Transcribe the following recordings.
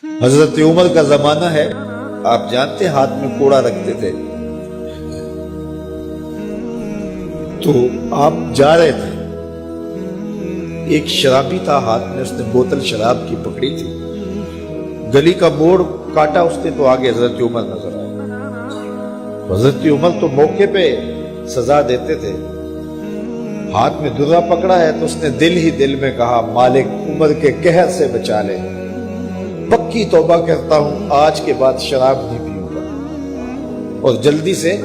حضرت عمر کا زمانہ ہے، آپ جانتے ہاتھ میں کوڑا رکھتے تھے، تو آپ جا رہے تھے، ایک شرابی تھا ہاتھ میں، اس نے بوتل شراب کی پکڑی تھی، گلی کا موڑ کاٹا اس نے تو آگے حضرت عمر نظر آئے۔ حضرت عمر تو موقع پہ سزا دیتے تھے، ہاتھ میں درہ پکڑا ہے تو اس نے دل ہی دل میں کہا مالک عمر کے قہر سے بچا لے، پکی توبہ کرتا ہوں آج کے بعد شراب نہیں پیوں گا، اور جلدی سے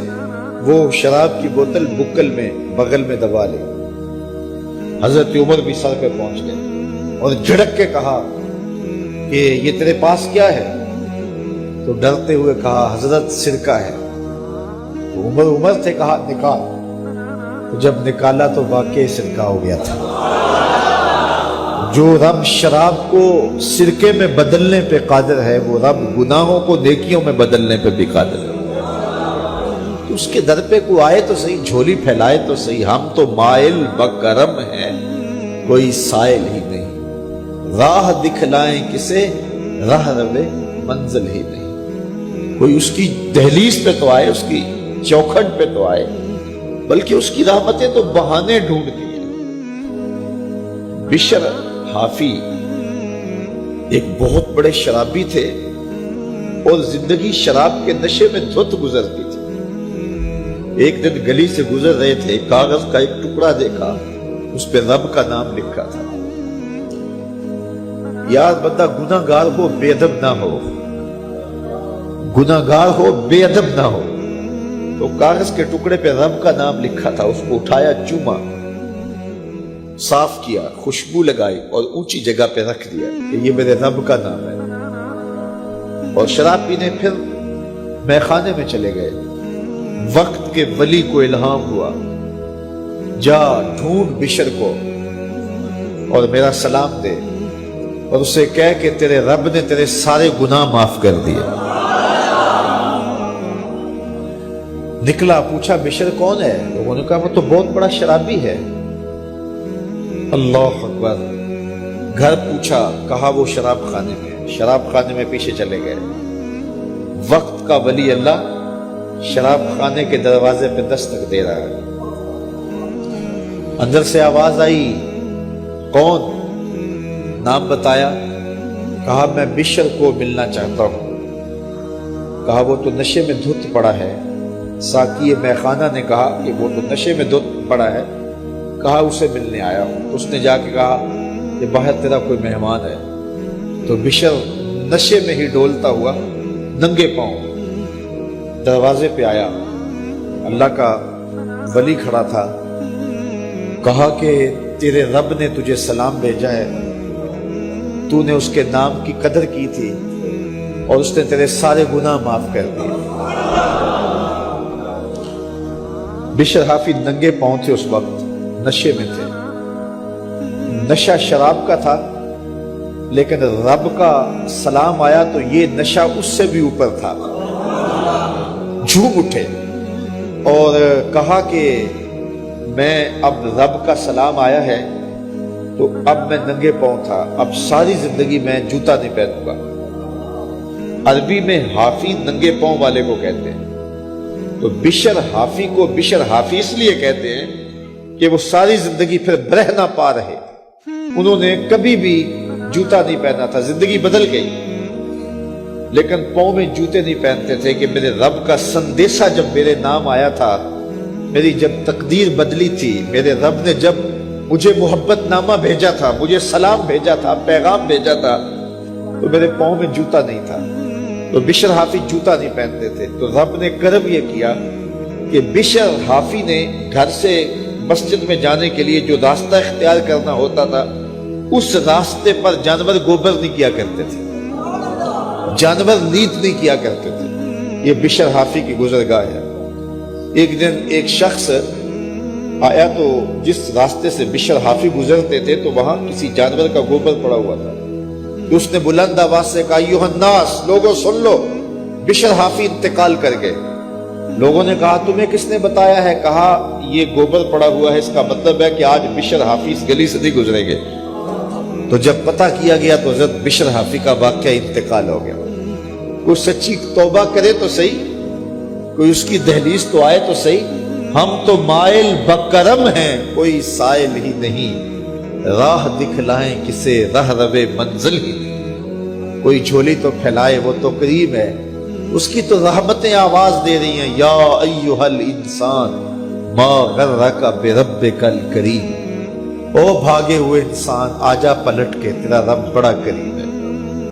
وہ شراب کی بوتل بکل میں بغل میں دبا لی۔ حضرت عمر بھی سر پہ پہنچ گئے اور جھڑک کے کہا کہ یہ تیرے پاس کیا ہے؟ تو ڈرتے ہوئے کہا حضرت سرکہ ہے۔ تو عمر سے کہا نکال، تو جب نکالا تو واقعی سرکہ ہو گیا تھا۔ جو رب شراب کو سرکے میں بدلنے پہ قادر ہے، وہ رب گناہوں کو نیکیوں میں بدلنے پہ بھی قادر ہے۔ تو اس کے در پہ کوئی آئے تو صحیح، جھولی پھیلائے تو صحیح، ہم تو مائل بکرم ہیں، کوئی سائل ہی نہیں، راہ دکھلائیں کسے راہ روے منزل ہی نہیں۔ کوئی اس کی دہلیز پہ تو آئے، اس کی چوکھٹ پہ تو آئے، بلکہ اس کی رحمتیں تو بہانے ڈھونڈتی ہیں۔ بشر حافی ایک بہت بڑے شرابی تھے اور زندگی شراب کے نشے میں دھت گزرتی تھی۔ ایک دن گلی سے گزر رہے تھے، کاغذ کا ایک ٹکڑا دیکھا، اس پہ رب کا نام لکھا تھا۔ یار بندہ گناہ گار ہو بے ادب نہ ہو، گناہ گار ہو بے ادب نہ ہو۔ تو کاغذ کے ٹکڑے پہ رب کا نام لکھا تھا، اس کو اٹھایا، چوما، صاف کیا، خوشبو لگائی اور اونچی جگہ پہ رکھ دیا کہ یہ میرے رب کا نام ہے، اور شراب پینے پھر میخانے میں چلے گئے۔ وقت کے ولی کو الہام ہوا، جا ڈھونڈ بشر کو اور میرا سلام دے، اور اسے کہہ کہ تیرے رب نے تیرے سارے گناہ معاف کر دیے۔ نکلا، پوچھا بشر کون ہے؟ لوگوں نے کہا وہ تو بہت بڑا شرابی ہے۔ اللہ اکبر۔ گھر پوچھا، کہا وہ شراب خانے میں۔ شراب خانے میں پیچھے چلے گئے۔ وقت کا ولی اللہ شراب خانے کے دروازے پہ دستک دے رہا ہے۔ اندر سے آواز آئی، کون؟ نام بتایا، کہا میں بشر کو ملنا چاہتا ہوں۔ کہا وہ تو نشے میں دھت پڑا ہے۔ ساقی میخانہ نے کہا کہ وہ تو نشے میں دھت پڑا ہے، کہا اسے ملنے آیا ہوں۔ اس نے جا کے کہا کہ باہر تیرا کوئی مہمان ہے۔ تو بشر نشے میں ہی ڈولتا ہوا ننگے پاؤں دروازے پہ آیا۔ اللہ کا ولی کھڑا تھا، کہا کہ تیرے رب نے تجھے سلام بھیجا ہے، تو نے اس کے نام کی قدر کی تھی اور اس نے تیرے سارے گناہ معاف کر دیے۔ بشر حافی ننگے پاؤں تھے، اس وقت نشے میں تھے۔ نشہ شراب کا تھا، لیکن رب کا سلام آیا تو یہ نشہ اس سے بھی اوپر تھا۔ جھوم اٹھے اور کہا کہ میں اب رب کا سلام آیا ہے تو اب میں ننگے پاؤں تھا، اب ساری زندگی میں جوتا نہیں پہنوں گا۔ عربی میں حافی ننگے پاؤں والے کو کہتے ہیں، تو بشر حافی کو بشر حافی اس لیے کہتے ہیں کہ وہ ساری زندگی پھر برہ نہ پا رہے، انہوں نے کبھی بھی جوتا نہیں پہنا تھا، زندگی بدل گئی، لیکن پاؤں میں جوتے نہیں پہنتے تھے کہ میرے رب کا سندیسہ جب میرے نام آیا تھا، میری جب تقدیر بدلی تھی، میرے رب نے جب مجھے محبت نامہ بھیجا تھا، مجھے سلام بھیجا تھا، پیغام بھیجا تھا، تو میرے پاؤں میں جوتا نہیں تھا۔ تو بشر حافی جوتا نہیں پہنتے تھے، تو رب نے کرم یہ کیا کہ بشر حافی نے گھر سے مسجد میں جانے کے لیے جو راستہ اختیار کرنا ہوتا تھا، اس راستے پر جانور گوبر نہیں کیا کرتے تھے، جانور نیت نہیں کیا کرتے تھے۔ یہ بشر حافی کی گزرگاہ ہے۔ ایک دن ایک شخص آیا تو جس راستے سے بشر حافی گزرتے تھے تو وہاں کسی جانور کا گوبر پڑا ہوا تھا، تو اس نے بلند آواز سے کہا ایھا الناس، لوگوں سن لو، بشر حافی انتقال کر گئے۔ لوگوں نے کہا تمہیں کس نے بتایا ہے؟ کہا یہ گوبر پڑا ہوا ہے، اس کا مطلب ہے کہ آج بشر حافی اس گلی سے نہیں گزریں گے۔ تو جب پتہ کیا گیا تو حضرت بشر حافی کا واقعہ انتقال ہو گیا. کوئی سچی توبہ کرے تو صحیح, کوئی اس کی دہلیز تو آئے تو صحیح. ہم تو مائل بکرم ہیں, کوئی سائل ہی نہیں, راہ دکھلائیں کسے رہ روے منزل ہی نہیں. کوئی جھولی تو پھیلائے وہ تو قریب ہے, اس کی تو رحمتیں آواز دے رہی ہیں, یا ایھا الانسان ما غرک بربک الکریم. او بھاگے ہوئے انسان, آجا پلٹ کے, تیرا رب بڑا کریم ہے.